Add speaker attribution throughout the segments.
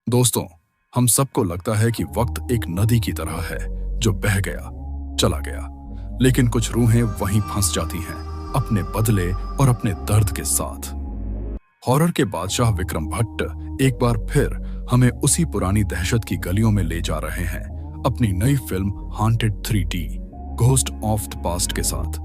Speaker 1: दोस्तों, हम सबको लगता है कि वक्त एक नदी की तरह है जो बह गया, चला गया, लेकिन कुछ रूहें वहीं फंस जाती हैं, अपने बदले और अपने दर्द के साथ। हॉरर के बादशाह विक्रम भट्ट एक बार फिर हमें उसी पुरानी दहशत की गलियों में ले जा रहे हैं, अपनी नई film Haunted 3D ghost of the past के साथ।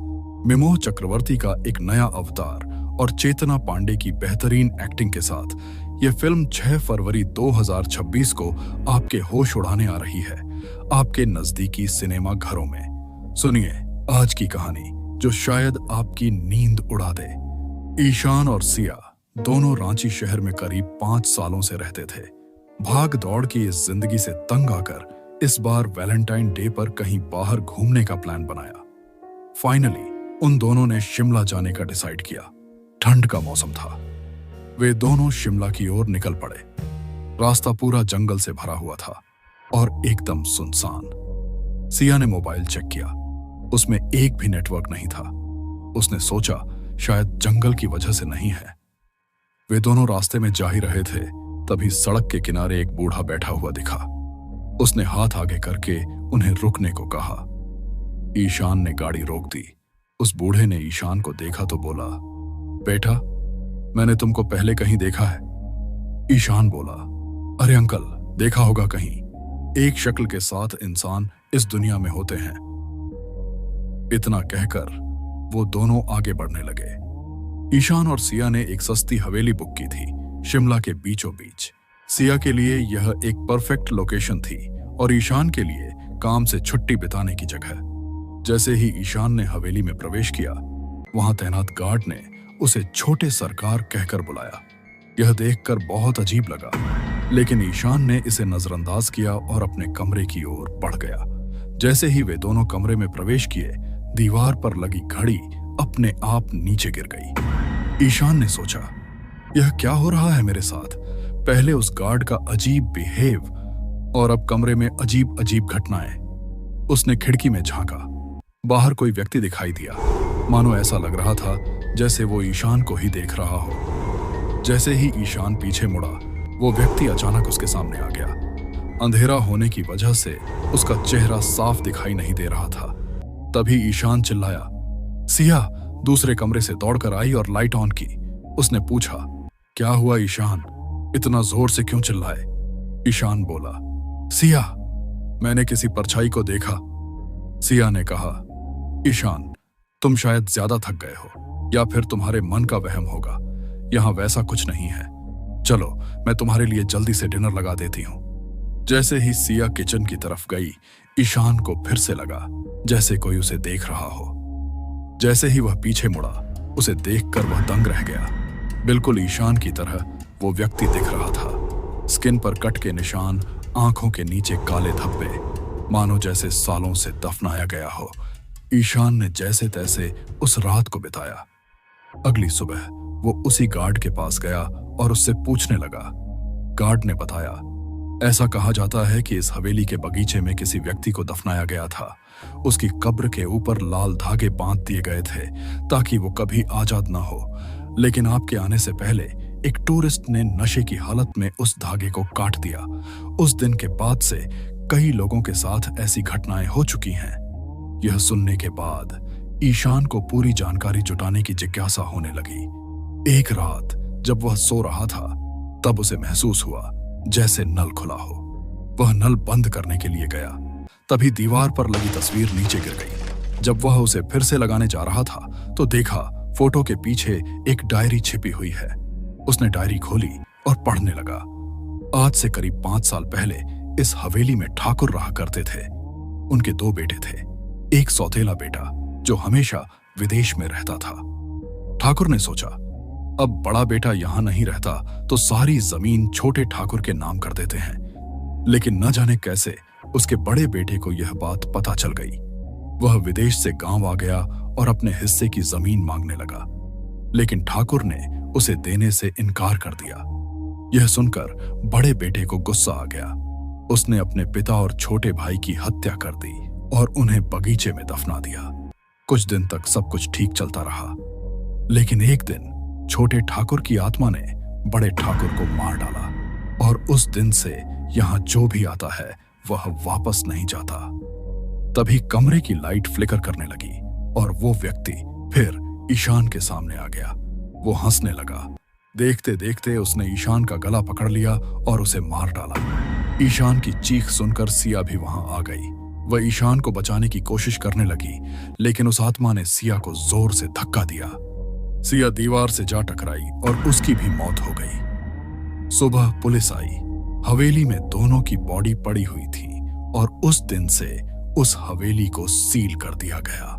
Speaker 1: मिमोह चक्रवर्ती का एक नया अवतार और चेतना पांडे की बेहतरीन एक्टिंग के साथ यह फिल्म 6 फरवरी 2026 को आपके होश उड़ाने आ रही है, आपके नजदीकी सिनेमा घरों में। सुनिए आज की कहानी जो शायद आपकी नींद उड़ा दे। ईशान और सिया दोनों रांची शहर में करीब 5 सालों से रहते थे। भाग दौड़ की इस जिंदगी से तंग आकर इस बार वैलेंटाइन डे पर कहीं बाहर घूमने का प्लान बनाया। फाइनली उन दोनों ने शिमला जाने का डिसाइड किया। ठंड का मौसम था। वे दोनों शिमला की ओर निकल पड़े। रास्ता पूरा जंगल से भरा हुआ था और एकदम सुनसान। सिया ने मोबाइल चेक किया, उसमें एक भी नेटवर्क नहीं था। उसने सोचा शायद जंगल की वजह से नहीं है। वे दोनों रास्ते में जा ही रहे थे, तभी सड़क के किनारे एक बूढ़ा बैठा हुआ दिखा। उसने हाथ आगे करके उन्हें रुकने को कहा। ईशान ने गाड़ी रोक दी। उस बूढ़े ने ईशान को देखा तो बोला, बेटा, मैंने तुमको पहले कहीं देखा है। ईशान बोला, अरे अंकल, देखा होगा कहीं। एक शक्ल के साथ इंसान इस दुनिया में होते हैं। इतना कहकर वो दोनों आगे बढ़ने लगे। ईशान और सिया ने एक सस्ती हवेली बुक की थी, शिमला के बीचों बीच। सिया के लिए यह एक परफेक्ट लोकेशन थी और ईशान के लिए काम से छुट्टी बिताने की जगह। जैसे ही ईशान ने हवेली में प्रवेश किया, वहां तैनात गार्ड ने उसे छोटे सरकार कहकर बुलाया। यह देखकर बहुत अजीब लगा, लेकिन ईशान ने इसे नजरअंदाज किया और अपने कमरे की ओर बढ़ गया। जैसे ही वे दोनों कमरे में प्रवेश किए, दीवार पर लगी घड़ी अपने आप नीचे गिर गई। ईशान ने सोचा, यह क्या हो रहा है मेरे साथ? पहले उस गार्ड का अजीब बिहेव और अब कमरे में अजीब अजीब घटनाएं। उसने खिड़की में झांका। बाहर कोई व्यक्ति दिखाई दिया, मानो ऐसा लग रहा था जैसे वो ईशान को ही देख रहा हो। जैसे ही ईशान पीछे मुड़ा, वो व्यक्ति अचानक उसके सामने आ गया। अंधेरा होने की वजह से उसका चेहरा साफ दिखाई नहीं दे रहा था। तभी ईशान चिल्लाया। सिया दूसरे कमरे से दौड़कर आई और लाइट ऑन की। उसने पूछा, क्या हुआ ईशान, इतना जोर से क्यों चिल्लाए? ईशान बोला, सिया, मैंने किसी परछाई को देखा। सिया ने कहा, ईशान, तुम शायद ज्यादा थक गए हो या फिर तुम्हारे मन का वहम होगा। यहां वैसा कुछ नहीं है। चलो, मैं तुम्हारे लिए जल्दी से डिनर लगा देती हूं। जैसे ही सिया किचन की तरफ गई, ईशान को फिर से लगा जैसे कोई उसे देख रहा हो। जैसे ही वह पीछे मुड़ा, उसे देखकर वह दंग रह गया। बिल्कुल ईशान की तरह वो व्यक्ति दिख रहा था। स्किन पर कट के निशान, आंखों के नीचे काले धब्बे, मानो जैसे सालों से दफनाया गया हो। ईशान ने जैसे तैसे उस रात को बिताया। अगली सुबह वो उसी गार्ड के पास गया और उससे पूछने लगा। गार्ड ने बताया, ऐसा कहा जाता है कि इस हवेली के बगीचे में किसी व्यक्ति को दफनाया गया था। उसकी कब्र के ऊपर लाल धागे बांध दिए गए थे ताकि वो कभी आजाद ना हो। लेकिन आपके आने से पहले एक टूरिस्ट ने नशे की हालत में उस धागे को काट दिया। उस दिन के बाद से कई लोगों के साथ ऐसी घटनाएं हो चुकी हैं। यह सुनने के बाद ईशान को पूरी जानकारी जुटाने की जिज्ञासा होने लगी। एक रात जब वह सो रहा था, तब उसे महसूस हुआ जैसे नल खुला हो। वह नल बंद करने के लिए गया, तभी दीवार पर लगी तस्वीर नीचे गिर गई। जब वह उसे फिर से लगाने जा रहा था तो देखा फोटो के पीछे एक डायरी छिपी हुई है। उसने डायरी खोली और पढ़ने लगा। आज से करीब 5 साल पहले इस हवेली में ठाकुर रहा करते थे। उनके 2 बेटे थे। एक सौतेला बेटा जो हमेशा विदेश में रहता था। ठाकुर ने सोचा, अब बड़ा बेटा यहां नहीं रहता तो सारी जमीन छोटे ठाकुर के नाम कर देते हैं। लेकिन न जाने कैसे उसके बड़े बेटे को यह बात पता चल गई। वह विदेश से गांव आ गया और अपने हिस्से की जमीन मांगने लगा, लेकिन ठाकुर ने उसे देने से इनकार कर दिया। यह सुनकर बड़े बेटे को गुस्सा आ गया। उसने अपने पिता और छोटे भाई की हत्या कर दी और उन्हें बगीचे में दफना दिया। कुछ दिन तक सब कुछ ठीक चलता रहा, लेकिन एक दिन छोटे ठाकुर की आत्मा ने बड़े ठाकुर को मार डाला और उस दिन से यहाँ जो भी आता है वह वापस नहीं जाता। तभी कमरे की लाइट फ्लिकर करने लगी और वो व्यक्ति फिर ईशान के सामने आ गया। वो हंसने लगा। देखते देखते उसने ईशान का गला पकड़ लिया और उसे मार डाला। ईशान की चीख सुनकर सिया भी वहां आ गई। वह ईशान को बचाने की कोशिश करने लगी, लेकिन उस आत्मा ने सिया को जोर से धक्का दिया। सिया दीवार से जा टकराई और उसकी भी मौत हो गई। सुबह पुलिस आई। हवेली में दोनों की बॉडी पड़ी हुई थी और उस दिन से उस हवेली को सील कर दिया गया।